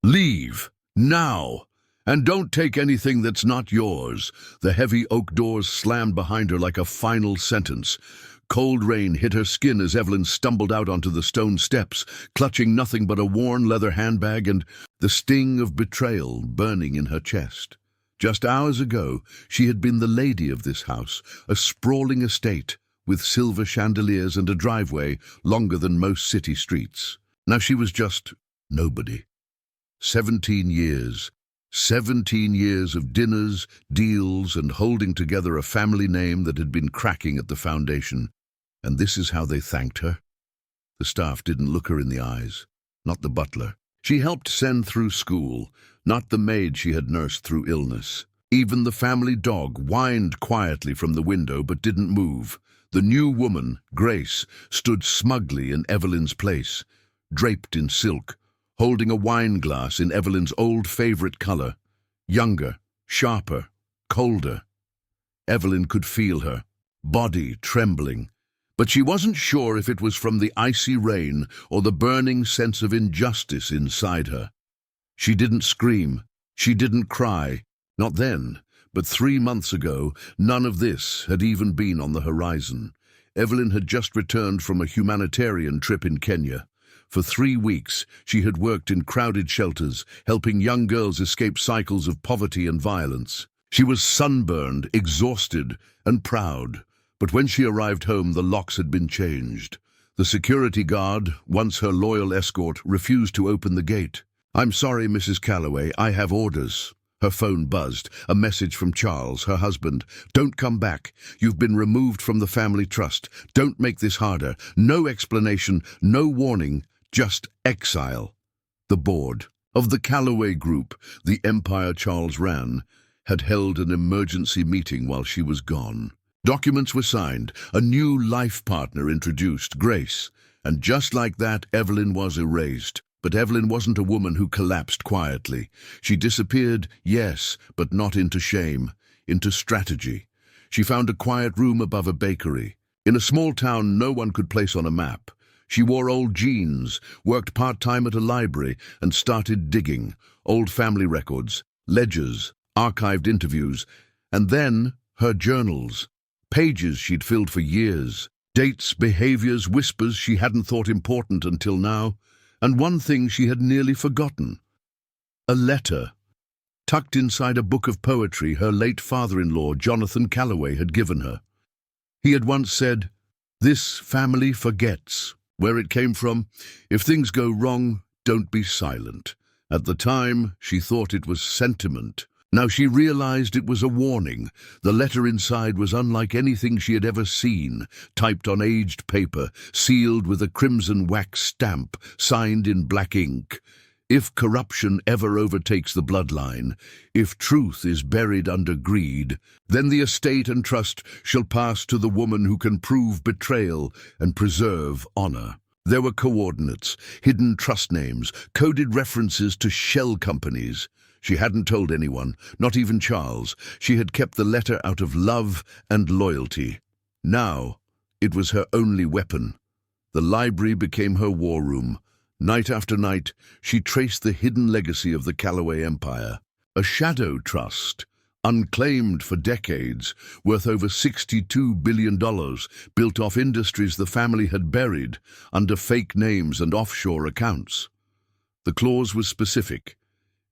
Leave, now, and don't take anything that's not yours." The heavy oak doors slammed behind her like a final sentence. Cold rain hit her skin as Evelyn stumbled out onto the stone steps, clutching nothing but a worn leather handbag and the sting of betrayal burning in her chest. Just hours ago, she had been the lady of this house, a sprawling estate with silver chandeliers and a driveway longer than most city streets. Now she was just nobody. 17 years. 17 years of dinners, deals, and holding together a family name that had been cracking at the foundation. And this is how they thanked her. The staff didn't look her in the eyes, not the butler she helped send through school, not the maid she had nursed through illness. Even the family dog whined quietly from the window but didn't move. The new woman, Grace, stood smugly in Evelyn's place, draped in silk, holding a wine glass in Evelyn's old favorite color. Younger, sharper, colder. Evelyn could feel her, body trembling. But she wasn't sure if it was from the icy rain or the burning sense of injustice inside her. She didn't scream. She didn't cry. Not then. But 3 months ago, none of this had even been on the horizon. Evelyn had just returned from a humanitarian trip in Kenya. For 3 weeks, she had worked in crowded shelters, helping young girls escape cycles of poverty and violence. She was sunburned, exhausted, and proud. But when she arrived home, the locks had been changed. The security guard, once her loyal escort, refused to open the gate. "I'm sorry, Mrs. Calloway, I have orders." Her phone buzzed, a message from Charles, her husband. "Don't come back. You've been removed from the family trust. Don't make this harder. No explanation, no warning, just exile." The board of the Calloway Group, the empire Charles ran, had held an emergency meeting while she was gone. Documents were signed, a new life partner introduced, Grace. And just like that, Evelyn was erased. But Evelyn wasn't a woman who collapsed quietly. She disappeared, yes, but not into shame, into strategy. She found a quiet room above a bakery. In a small town no one could place on a map. She wore old jeans, worked part-time at a library, and started digging. Old family records, ledgers, archived interviews, and then her journals. Pages she'd filled for years. Dates, behaviors, whispers she hadn't thought important until now. And one thing she had nearly forgotten. A letter, tucked inside a book of poetry her late father-in-law, Jonathan Calloway, had given her. He had once said, "This family forgets where it came from. If things go wrong, don't be silent." At the time, she thought it was sentiment. Now she realized it was a warning. The letter inside was unlike anything she had ever seen, typed on aged paper, sealed with a crimson wax stamp, signed in black ink. If corruption ever overtakes the bloodline, if truth is buried under greed, then the estate and trust shall pass to the woman who can prove betrayal and preserve honor. There were coordinates, hidden trust names, coded references to shell companies. She hadn't told anyone, not even Charles. She had kept the letter out of love and loyalty. Now, it was her only weapon. The library became her war room. Night after night, she traced the hidden legacy of the Calloway Empire. A shadow trust, unclaimed for decades, worth over $62 billion, built off industries the family had buried under fake names and offshore accounts. The clause was specific.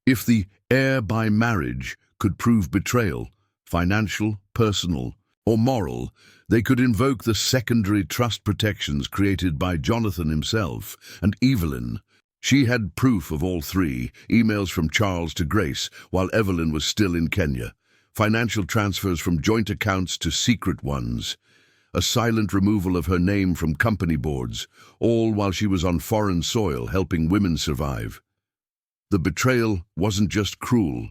If the heir by marriage could prove betrayal, financial, personal, or moral, they could invoke the secondary trust protections created by Jonathan himself and Evelyn. She had proof of all three, emails from Charles to Grace while Evelyn was still in Kenya, financial transfers from joint accounts to secret ones, a silent removal of her name from company boards, all while she was on foreign soil helping women survive. The betrayal wasn't just cruel.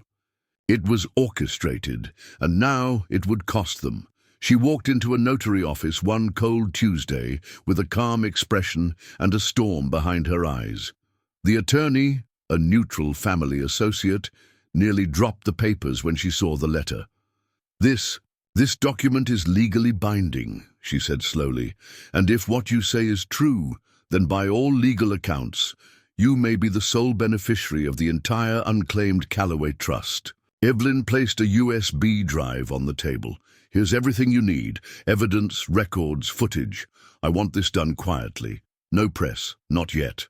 It was orchestrated, and now it would cost them. She walked into a notary office one cold Tuesday with a calm expression and a storm behind her eyes. The attorney, a neutral family associate, nearly dropped the papers when she saw the letter. This document is legally binding," she said slowly, "and if what you say is true, then by all legal accounts, You may be the sole beneficiary of the entire unclaimed Callaway Trust. Evelyn placed a USB drive on the table. Here's everything you need. Evidence, records, footage. I want this done quietly. No press, not yet.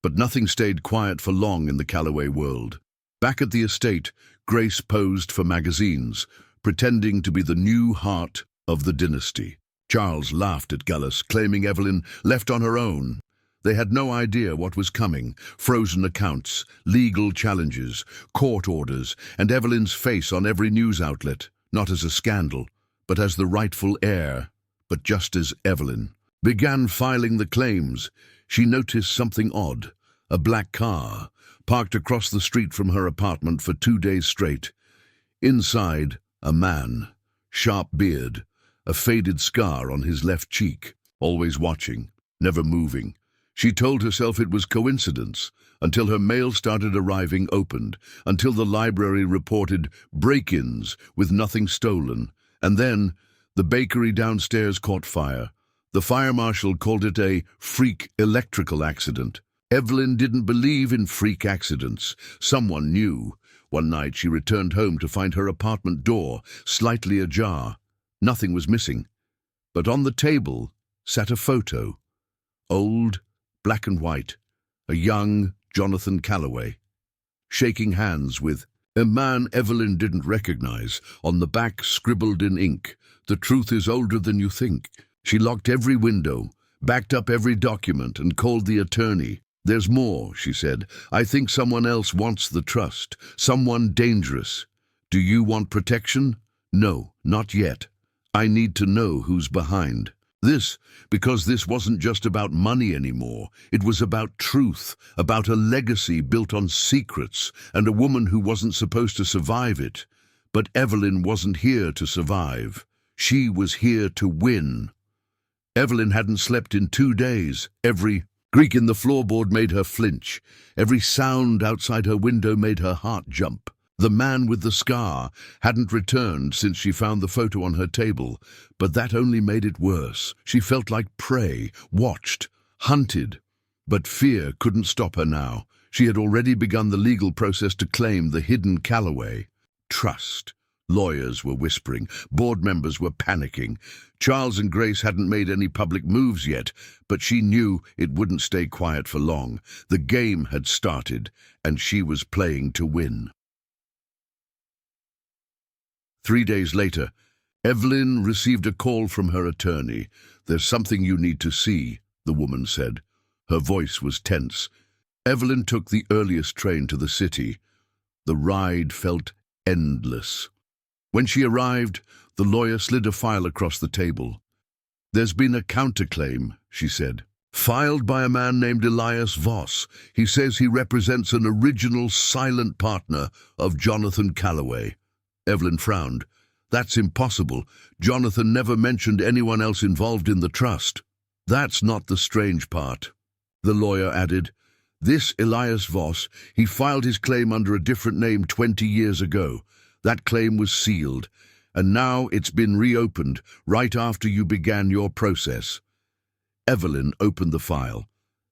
But nothing stayed quiet for long in the Callaway world. Back at the estate, Grace posed for magazines, pretending to be the new heart of the dynasty. Charles laughed at Gallus, claiming Evelyn left on her own. They had no idea what was coming: frozen accounts, legal challenges, court orders, and Evelyn's face on every news outlet, not as a scandal, but as the rightful heir. But just as Evelyn began filing the claims, she noticed something odd. A black car, parked across the street from her apartment for 2 days straight. Inside, a man, sharp beard, a faded scar on his left cheek, always watching, never moving. She told herself it was coincidence, until her mail started arriving opened, until the library reported break-ins with nothing stolen, and then the bakery downstairs caught fire. The fire marshal called it a freak electrical accident. Evelyn didn't believe in freak accidents. Someone knew. One night she returned home to find her apartment door slightly ajar. Nothing was missing. But on the table sat a photo. Old, black and white. A young Jonathan Callaway, shaking hands with a man Evelyn didn't recognize. On the back, scribbled in ink, "The truth is older than you think." She locked every window, backed up every document, and called the attorney. "There's more," she said. "I think someone else wants the trust. Someone dangerous. Do you want protection?" "No, not yet. I need to know who's behind." Because this wasn't just about money anymore. It was about truth, about a legacy built on secrets, and a woman who wasn't supposed to survive it. But Evelyn wasn't here to survive. She was here to win. Evelyn hadn't slept in 2 days. Every creak in the floorboard made her flinch. Every sound outside her window made her heart jump. The man with the scar hadn't returned since she found the photo on her table, but that only made it worse. She felt like prey, watched, hunted. But fear couldn't stop her now. She had already begun the legal process to claim the hidden Callaway trust. Lawyers were whispering. Board members were panicking. Charles and Grace hadn't made any public moves yet, but she knew it wouldn't stay quiet for long. The game had started, and she was playing to win. 3 days later, Evelyn received a call from her attorney. "There's something you need to see," the woman said. Her voice was tense. Evelyn took the earliest train to the city. The ride felt endless. When she arrived, the lawyer slid a file across the table. "There's been a counterclaim," she said, "filed by a man named Elias Voss. He says he represents an original silent partner of Jonathan Callaway." Evelyn frowned. "That's impossible. Jonathan never mentioned anyone else involved in the trust." "That's not the strange part," the lawyer added. "This Elias Voss, he filed his claim under a different name 20 years ago. That claim was sealed, and now it's been reopened right after you began your process." Evelyn opened the file.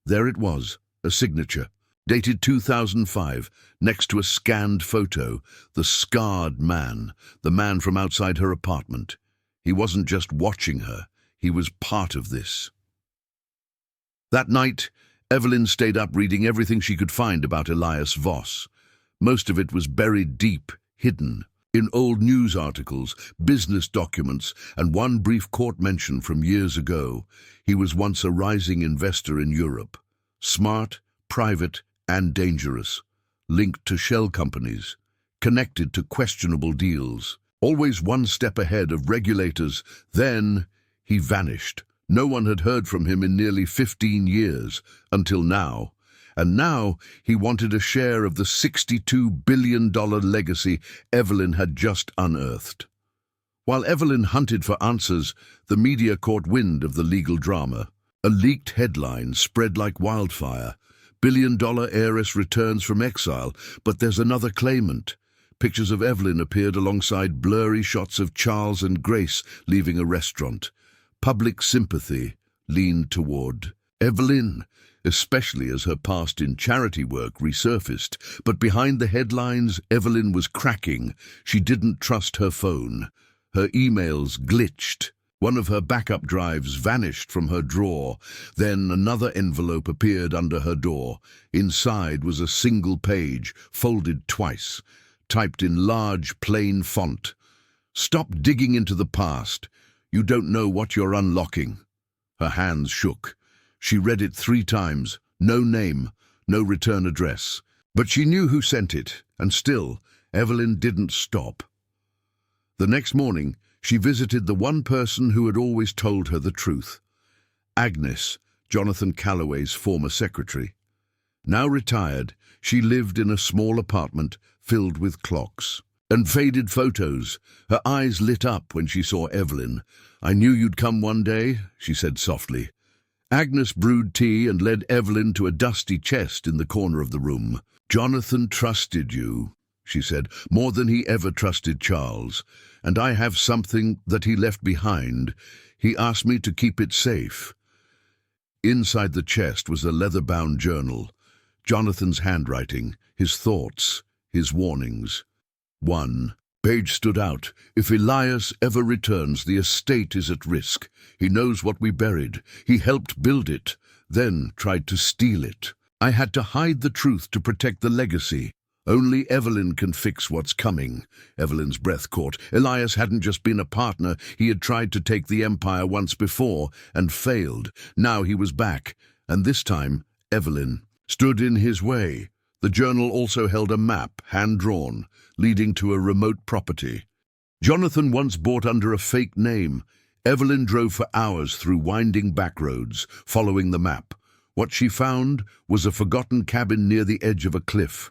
There it was, a signature, dated 2005, next to a scanned photo, the scarred man, the man from outside her apartment. He wasn't just watching her, he was part of this. That night, Evelyn stayed up reading everything she could find about Elias Voss. Most of it was buried deep, hidden, in old news articles, business documents, and one brief court mention from years ago. He was once a rising investor in Europe. Smart, private, and dangerous, linked to shell companies, connected to questionable deals, always one step ahead of regulators. Then he vanished. No one had heard from him in nearly 15 years, until now. And now he wanted a share of the $62 billion legacy Evelyn had just unearthed. While Evelyn hunted for answers, the media caught wind of the legal drama. A leaked headline spread like wildfire. "Billion-dollar heiress returns from exile, but there's another claimant." Pictures of Evelyn appeared alongside blurry shots of Charles and Grace leaving a restaurant. Public sympathy leaned toward Evelyn. especially as her past in charity work resurfaced. But behind the headlines, Evelyn was cracking. She didn't trust her phone. Her emails glitched. One of her backup drives vanished from her drawer. Then another envelope appeared under her door. Inside was a single page, folded twice, typed in large, plain font. "Stop digging into the past. You don't know what you're unlocking." Her hands shook. She read it 3 times. No name, no return address. But she knew who sent it, and still, Evelyn didn't stop. The next morning, she visited the one person who had always told her the truth. Agnes, Jonathan Calloway's former secretary. Now retired, she lived in a small apartment filled with clocks and faded photos. Her eyes lit up when she saw Evelyn. "I knew you'd come one day," she said softly. Agnes brewed tea and led Evelyn to a dusty chest in the corner of the room. "Jonathan trusted you," she said, "more than he ever trusted Charles. And I have something that he left behind. He asked me to keep it safe." Inside the chest was a leather-bound journal. Jonathan's handwriting, his thoughts, his warnings. One page stood out. "If Elias ever returns, the estate is at risk. He knows what we buried. He helped build it, then tried to steal it. I had to hide the truth to protect the legacy. Only Evelyn can fix what's coming." Evelyn's breath caught. Elias hadn't just been a partner. He had tried to take the empire once before and failed. Now he was back, and this time Evelyn stood in his way. The journal also held a map, hand-drawn, leading to a remote property. Jonathan once bought under a fake name. Evelyn drove for hours through winding back roads, following the map. What she found was a forgotten cabin near the edge of a cliff.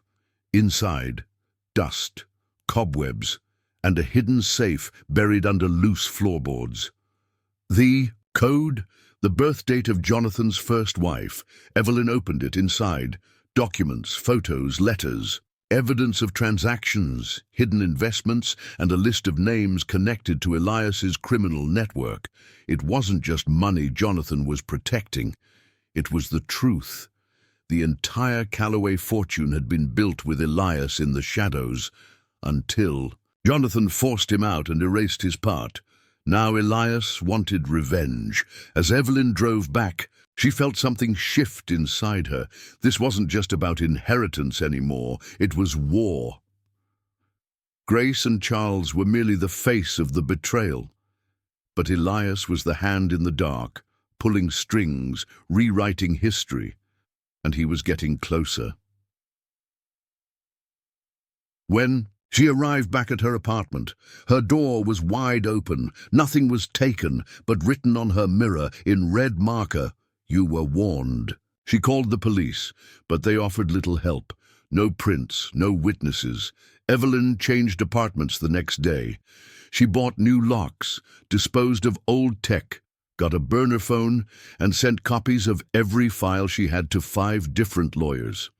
Inside, dust, cobwebs, and a hidden safe buried under loose floorboards. The code, the birth date of Jonathan's first wife. Evelyn opened it. Inside, documents, photos, letters, evidence of transactions, hidden investments, and a list of names connected to Elias's criminal network. It wasn't just money Jonathan was protecting. It was the truth. The entire Calloway fortune had been built with Elias in the shadows, until Jonathan forced him out and erased his part. Now Elias wanted revenge. As Evelyn drove back, she felt something shift inside her. This wasn't just about inheritance anymore. It was war. Grace and Charles were merely the face of the betrayal. But Elias was the hand in the dark, pulling strings, rewriting history. And he was getting closer. When she arrived back at her apartment, her door was wide open. Nothing was taken, but written on her mirror in red marker, "You were warned." She called the police, but they offered little help. No prints, no witnesses. Evelyn changed apartments the next day. She bought new locks, disposed of old tech, got a burner phone, and sent copies of every file she had to 5 different lawyers.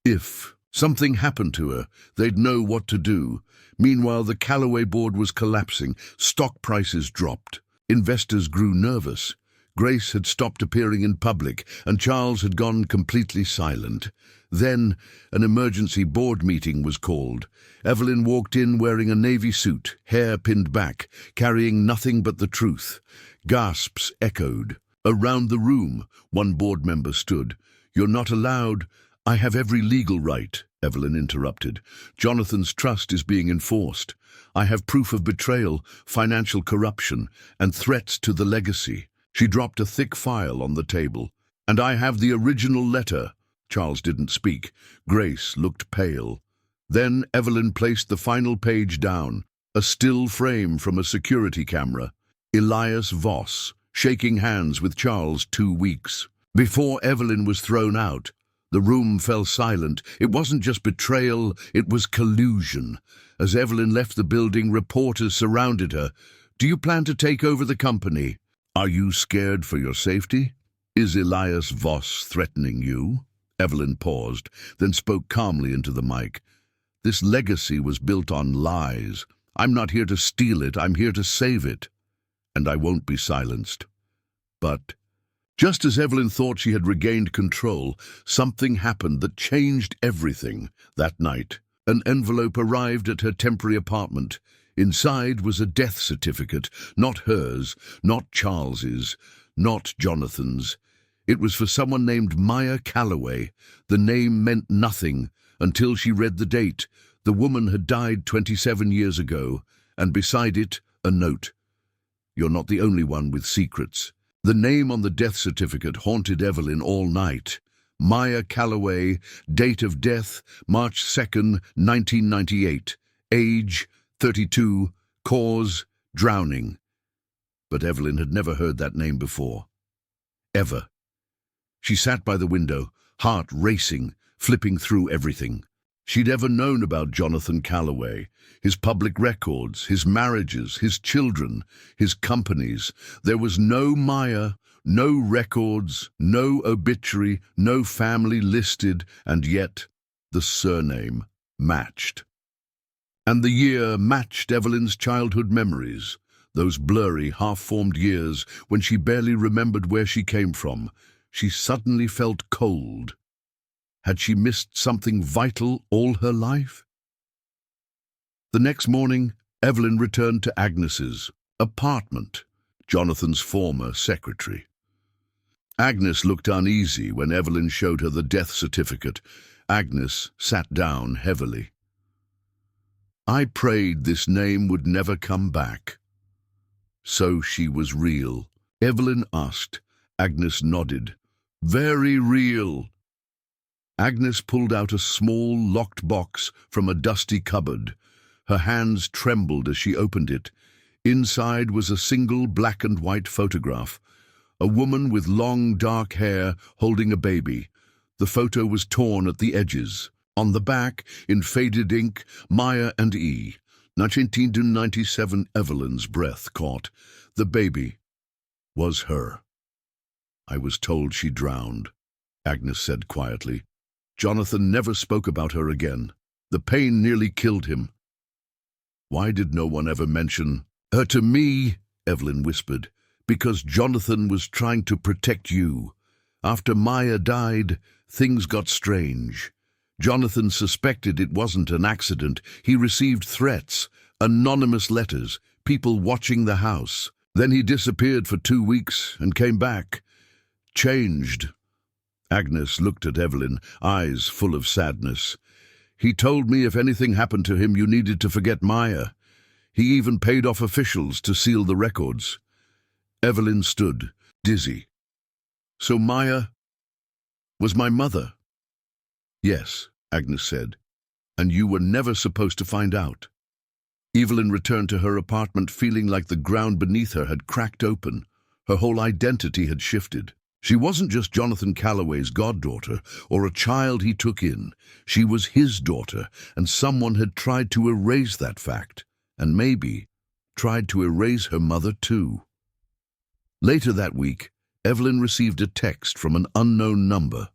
If something happened to her, they'd know what to do. Meanwhile, the Calloway board was collapsing. Stock prices dropped. Investors grew nervous. Grace had stopped appearing in public, and Charles had gone completely silent. Then an emergency board meeting was called. Evelyn walked in wearing a navy suit, hair pinned back, carrying nothing but the truth. Gasps echoed. Around the room, one board member stood. "You're not allowed." "I have every legal right," Evelyn interrupted. "Jonathan's trust is being enforced. I have proof of betrayal, financial corruption, and threats to the legacy." She dropped a thick file on the table. "And I have the original letter." Charles didn't speak. Grace looked pale. Then Evelyn placed the final page down, a still frame from a security camera. Elias Voss, shaking hands with Charles 2 weeks. Before Evelyn was thrown out, the room fell silent. It wasn't just betrayal, it was collusion. As Evelyn left the building, reporters surrounded her. "Do you plan to take over the company? Are you scared for your safety? Is Elias Voss threatening you?" Evelyn paused, then spoke calmly into the mic. "This legacy was built on lies. I'm not here to steal it, I'm here to save it. And I won't be silenced." But Just as Evelyn thought she had regained control, something happened that changed everything. That night, an envelope arrived at her temporary apartment. Inside was a death certificate, not hers, not Charles's, not Jonathan's. It was for someone named Maya Calloway. The name meant nothing until she read the date. The woman had died 27 years ago, and beside it, a note. "You're not the only one with secrets." The name on the death certificate haunted Evelyn all night. Maya Calloway, date of death, March 2nd, 1998. Age, 32, cause, drowning. But Evelyn had never heard that name before. Ever. She sat by the window, heart racing, flipping through everything. She'd ever known about Jonathan Calloway, his public records, his marriages, his children, his companies. There was no Maya, no records, no obituary, no family listed, and yet the surname matched. And the year matched Evelyn's childhood memories, those blurry, half-formed years when she barely remembered where she came from. She suddenly felt cold. Had she missed something vital all her life? The next morning, Evelyn returned to Agnes's apartment, Jonathan's former secretary. Agnes looked uneasy when Evelyn showed her the death certificate. Agnes sat down heavily. "I prayed this name would never come back." "So she was real?" Evelyn asked. Agnes nodded. "Very real." Agnes pulled out a small, locked box from a dusty cupboard. Her hands trembled as she opened it. Inside was a single black and white photograph. A woman with long, dark hair holding a baby. The photo was torn at the edges. On the back, in faded ink, Maya and E. 1997. Evelyn's breath caught. The baby was her. "I was told she drowned," Agnes said quietly. "Jonathan never spoke about her again. The pain nearly killed him." "Why did no one ever mention her to me?" Evelyn whispered. "Because Jonathan was trying to protect you. After Maya died, things got strange. Jonathan suspected it wasn't an accident. He received threats, anonymous letters, people watching the house. Then he disappeared for 2 weeks and came back. Changed." Agnes looked at Evelyn, eyes full of sadness. "He told me if anything happened to him, you needed to forget Maya. He even paid off officials to seal the records." Evelyn stood, dizzy. "So Maya was my mother?" "Yes," Agnes said, "and you were never supposed to find out." Evelyn returned to her apartment feeling like the ground beneath her had cracked open. Her whole identity had shifted. She wasn't just Jonathan Calloway's goddaughter or a child he took in. She was his daughter, and someone had tried to erase that fact, and maybe tried to erase her mother too. Later that week, Evelyn received a text from an unknown number.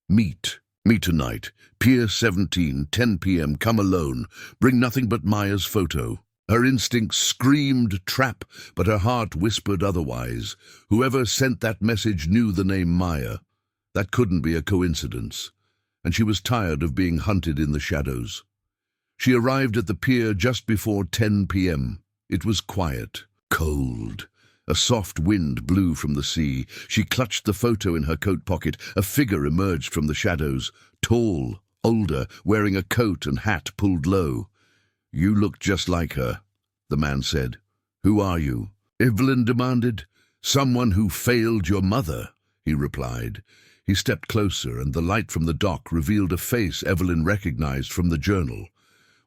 "Meet me tonight, Pier 17, 10 p.m. Come alone. Bring nothing but Maya's photo." Her instincts screamed trap, but her heart whispered otherwise. Whoever sent that message knew the name Maya. That couldn't be a coincidence, and she was tired of being hunted in the shadows. She arrived at the pier just before 10 p.m. It was quiet, cold. A soft wind blew from the sea. She clutched the photo in her coat pocket. A figure emerged from the shadows, tall, older, wearing a coat and hat pulled low. "You look just like her," the man said. "Who are you?" Evelyn demanded. "Someone who failed your mother," he replied. He stepped closer, and the light from the dock revealed a face Evelyn recognized from the journal,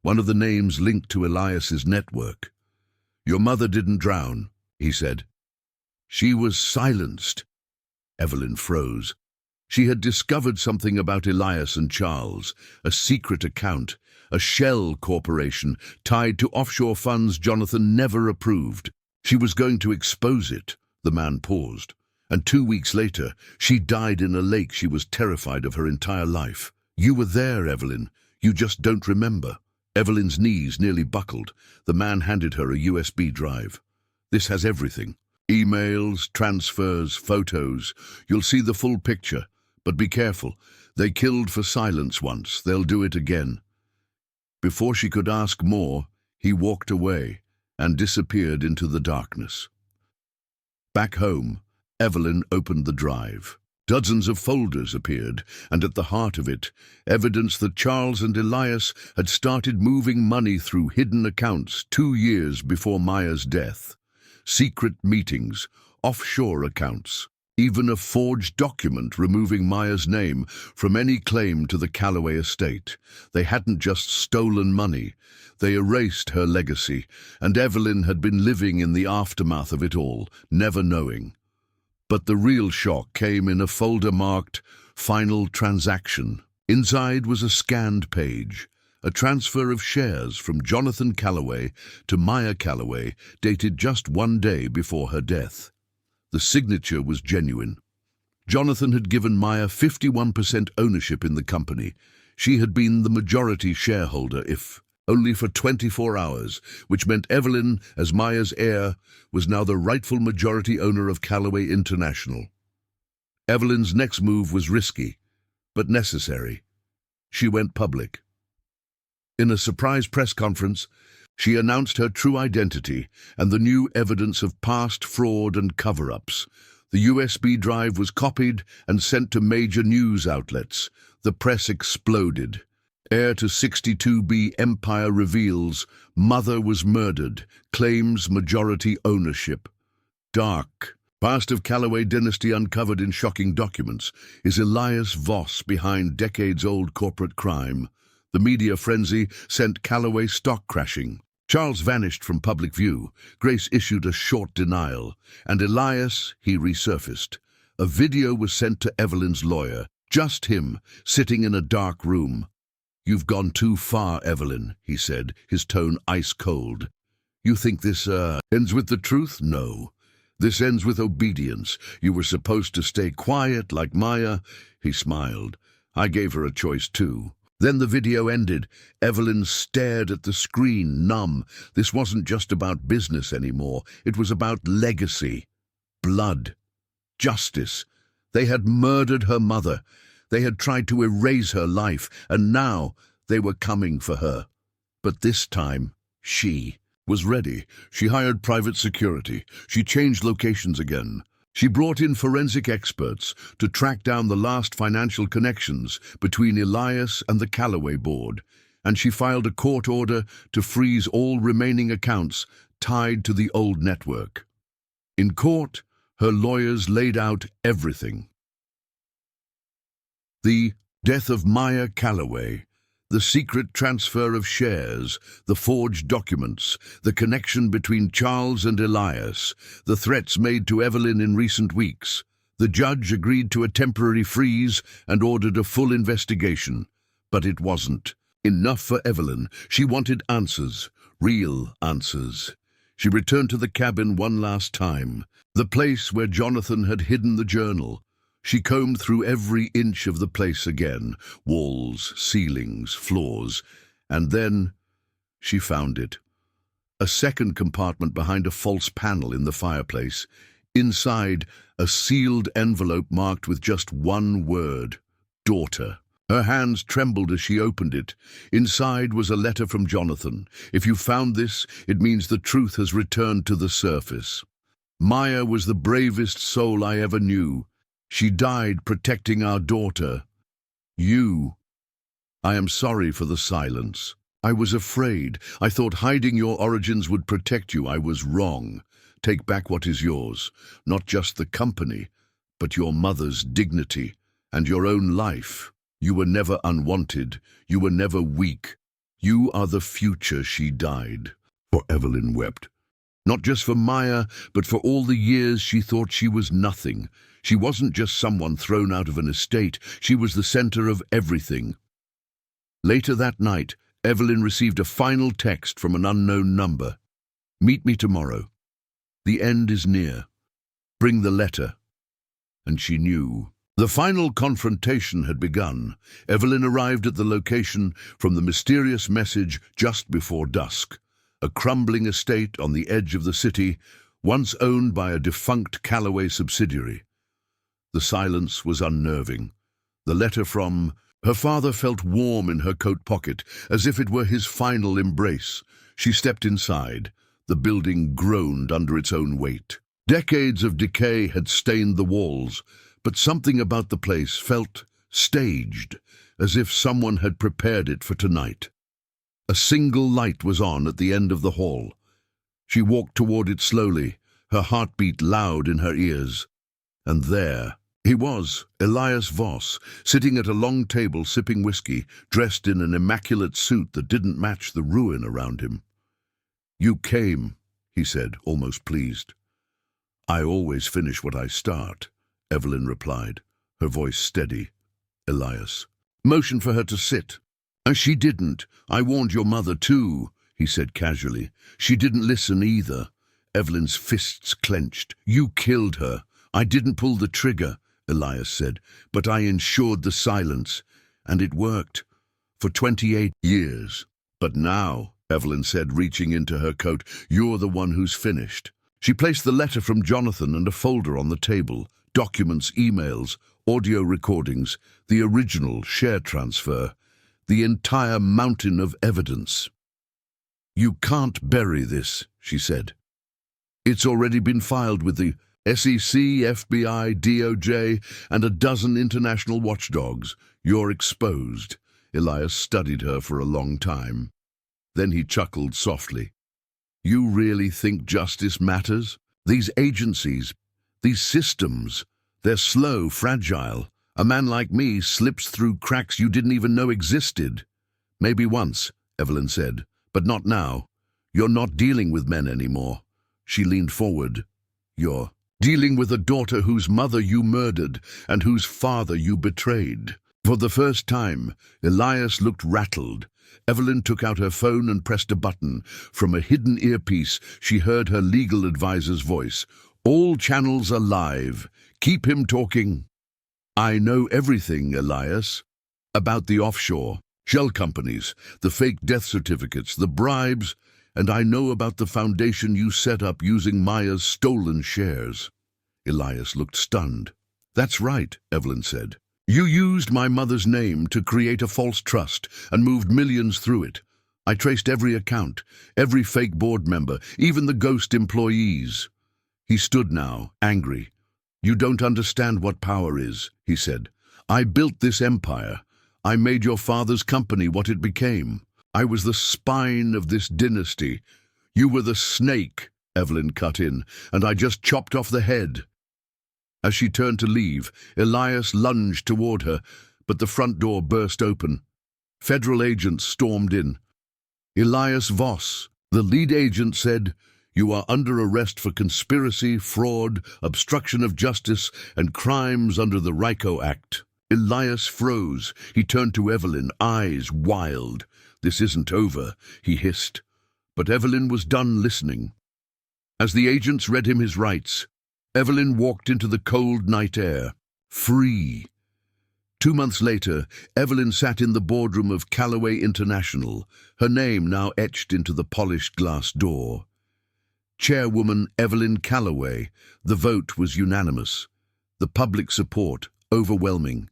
one of the names linked to Elias's network. "Your mother didn't drown," he said. "She was silenced." Evelyn froze. She had discovered something about Elias and Charles, a secret account, a shell corporation tied to offshore funds Jonathan never approved. She was going to expose it. The man paused. And 2 weeks later, she died in a lake she was terrified of her entire life. "You were there, Evelyn. You just don't remember." Evelyn's knees nearly buckled. The man handed her a USB drive. "This has everything." Emails, transfers, photos. You'll see the full picture. But be careful. They killed for silence once. They'll do it again. Before she could ask more, he walked away and disappeared into the darkness. Back home, Evelyn opened the drive. Dozens of folders appeared, and at the heart of it, evidence that Charles and Elias had started moving money through hidden accounts 2 years before Maya's death. Secret meetings, offshore accounts, even a forged document removing Maya's name from any claim to the Calloway estate. They hadn't just stolen money, they erased her legacy, and Evelyn had been living in the aftermath of it all, never knowing. But the real shock came in a folder marked Final Transaction. Inside was a scanned page, a transfer of shares from Jonathan Calloway to Maya Calloway, dated just 1 day before her death. The signature was genuine. Jonathan had given Maya 51% ownership in the company. She had been the majority shareholder, if only for 24 hours, which meant Evelyn, as Maya's heir, was now the rightful majority owner of Calloway International. Evelyn's next move was risky, but necessary. She went public. In a surprise press conference, she announced her true identity and the new evidence of past fraud and cover-ups. The USB drive was copied and sent to major news outlets. The press exploded. Heir to 62B Empire reveals mother was murdered, claims majority ownership. Dark. Past of Calloway dynasty uncovered in shocking documents. Is Elias Voss behind decades-old corporate crime? The media frenzy sent Calloway stock crashing. Charles vanished from public view. Grace issued a short denial. And Elias, he resurfaced. A video was sent to Evelyn's lawyer. Just him, sitting in a dark room. "You've gone too far, Evelyn," he said, his tone ice-cold. "You think this, ends with the truth? No. This ends with obedience. You were supposed to stay quiet like Maya." He smiled. "I gave her a choice too." Then the video ended. Evelyn stared at the screen, numb. This wasn't just about business anymore. It was about legacy, blood, justice. They had murdered her mother. They had tried to erase her life, and now they were coming for her. But this time, she was ready. She hired private security. She changed locations again. She brought in forensic experts to track down the last financial connections between Elias and the Calloway board, and she filed a court order to freeze all remaining accounts tied to the old network. In court, her lawyers laid out everything. The death of Maya Calloway, the secret transfer of shares, the forged documents, the connection between Charles and Elias, the threats made to Evelyn in recent weeks. The judge agreed to a temporary freeze and ordered a full investigation. But it wasn't enough for Evelyn. She wanted answers, real answers. She returned to the cabin one last time, the place where Jonathan had hidden the journal. She combed through every inch of the place again, walls, ceilings, floors, and then she found it. A second compartment behind a false panel in the fireplace. Inside, a sealed envelope marked with just one word, daughter. Her hands trembled as she opened it. Inside was a letter from Jonathan. "If you found this, it means the truth has returned to the surface. Maya was the bravest soul I ever knew. She died protecting our daughter. I am sorry for the silence. I was afraid. I thought hiding your origins would protect you. I was wrong. Take back what is yours, not just the company, but your mother's dignity and your own life. You were never unwanted. You were never weak. You are the future." She died. For Evelyn wept. Not just for Maya, but for all the years she thought she was nothing. She wasn't just someone thrown out of an estate. She was the center of everything. Later that night, Evelyn received a final text from an unknown number. "Meet me tomorrow. The end is near. Bring the letter." And she knew. The final confrontation had begun. Evelyn arrived at the location from the mysterious message just before dusk. A crumbling estate on the edge of the city, once owned by a defunct Callaway subsidiary. The silence was unnerving. The letter from her father felt warm in her coat pocket, as if it were his final embrace. She stepped inside. The building groaned under its own weight. Decades of decay had stained the walls, but something about the place felt staged, as if someone had prepared it for tonight. A single light was on at the end of the hall. She walked toward it slowly, her heartbeat loud in her ears. And there he was, Elias Voss, sitting at a long table sipping whiskey, dressed in an immaculate suit that didn't match the ruin around him. "You came," he said, almost pleased. "I always finish what I start," Evelyn replied, her voice steady. Elias motioned for her to sit. "She didn't. I warned your mother too," he said casually. "She didn't listen either." Evelyn's fists clenched. "You killed her." "I didn't pull the trigger," Elias said, "but I ensured the silence, and it worked. For 28 years. But now," Evelyn said, reaching into her coat, "you're the one who's finished." She placed the letter from Jonathan and a folder on the table, documents, emails, audio recordings, the original share transfer, the entire mountain of evidence. "You can't bury this," she said. "It's already been filed with the SEC, FBI, DOJ, and a dozen international watchdogs. You're exposed." Elias studied her for a long time. Then he chuckled softly. "You really think justice matters? These agencies, these systems, they're slow, fragile. A man like me slips through cracks you didn't even know existed." "Maybe once," Evelyn said, "but not now. You're not dealing with men anymore." She leaned forward. "You're dealing with a daughter whose mother you murdered and whose father you betrayed." For the first time, Elias looked rattled. Evelyn took out her phone and pressed a button. From a hidden earpiece, she heard her legal advisor's voice. "All channels are live. Keep him talking." "I know everything, Elias. About the offshore, shell companies, the fake death certificates, the bribes, and I know about the foundation you set up using Maya's stolen shares." Elias looked stunned. "That's right," Evelyn said. "You used my mother's name to create a false trust and moved millions through it. I traced every account, every fake board member, even the ghost employees." He stood now, angry. "You don't understand what power is," he said. "I built this empire. I made your father's company what it became. I was the spine of this dynasty. You were the snake," Evelyn cut in, "and I just chopped off the head." As she turned to leave, Elias lunged toward her, but the front door burst open. Federal agents stormed in. "Elias Voss," the lead agent said, "you are under arrest for conspiracy, fraud, obstruction of justice, and crimes under the RICO Act." Elias froze. He turned to Evelyn, eyes wild. "This isn't over," he hissed. But Evelyn was done listening. As the agents read him his rights, Evelyn walked into the cold night air, free. 2 months later, Evelyn sat in the boardroom of Callaway International, her name now etched into the polished glass door. Chairwoman Evelyn Callaway. The vote was unanimous. The public support overwhelming.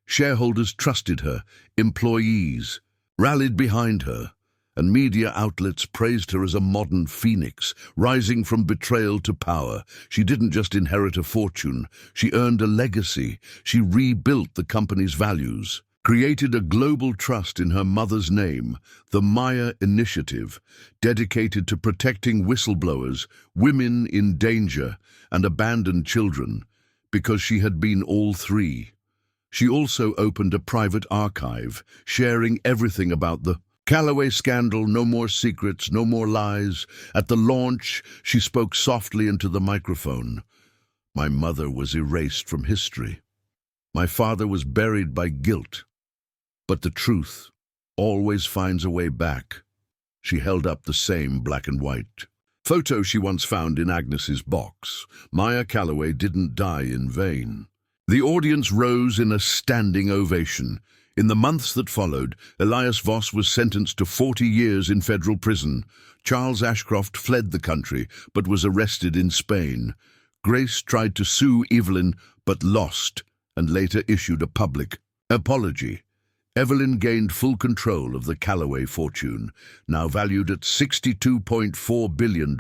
Shareholders trusted her, employees rallied behind her, and media outlets praised her as a modern phoenix, rising from betrayal to power. She didn't just inherit a fortune, she earned a legacy. She rebuilt the company's values, created a global trust in her mother's name, the Maya Initiative, dedicated to protecting whistleblowers, women in danger, and abandoned children, because she had been all three. She also opened a private archive, sharing everything about the Callaway scandal. No more secrets, no more lies. At the launch, she spoke softly into the microphone. "My mother was erased from history. My father was buried by guilt. But the truth always finds a way back." She held up the same black and white photo she once found in Agnes's box. Maya Callaway didn't die in vain. The audience rose in a standing ovation. In the months that followed, Elias Voss was sentenced to 40 years in federal prison. Charles Ashcroft fled the country, but was arrested in Spain. Grace tried to sue Evelyn, but lost, and later issued a public apology. Evelyn gained full control of the Callaway fortune, now valued at $62.4 billion.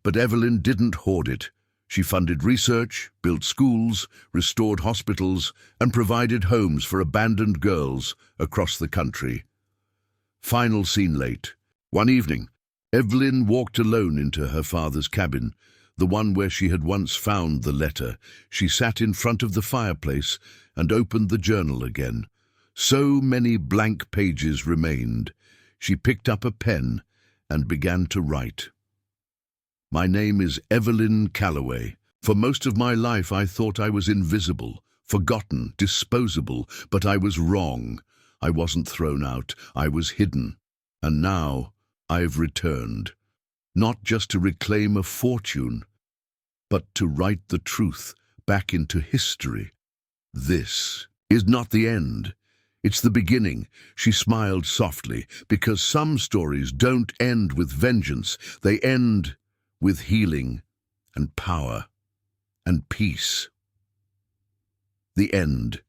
But Evelyn didn't hoard it. She funded research, built schools, restored hospitals, and provided homes for abandoned girls across the country. Final scene late. One evening, Evelyn walked alone into her father's cabin, the one where she had once found the letter. She sat in front of the fireplace and opened the journal again. So many blank pages remained. She picked up a pen and began to write. My name is Evelyn Callaway. For most of my life I thought I was invisible, forgotten, disposable, but I was wrong. I wasn't thrown out, I was hidden. And now I've returned, not just to reclaim a fortune, but to write the truth back into history. This is not the end. It's the beginning. She smiled softly, because some stories don't end with vengeance. They end with healing and power and peace. The end.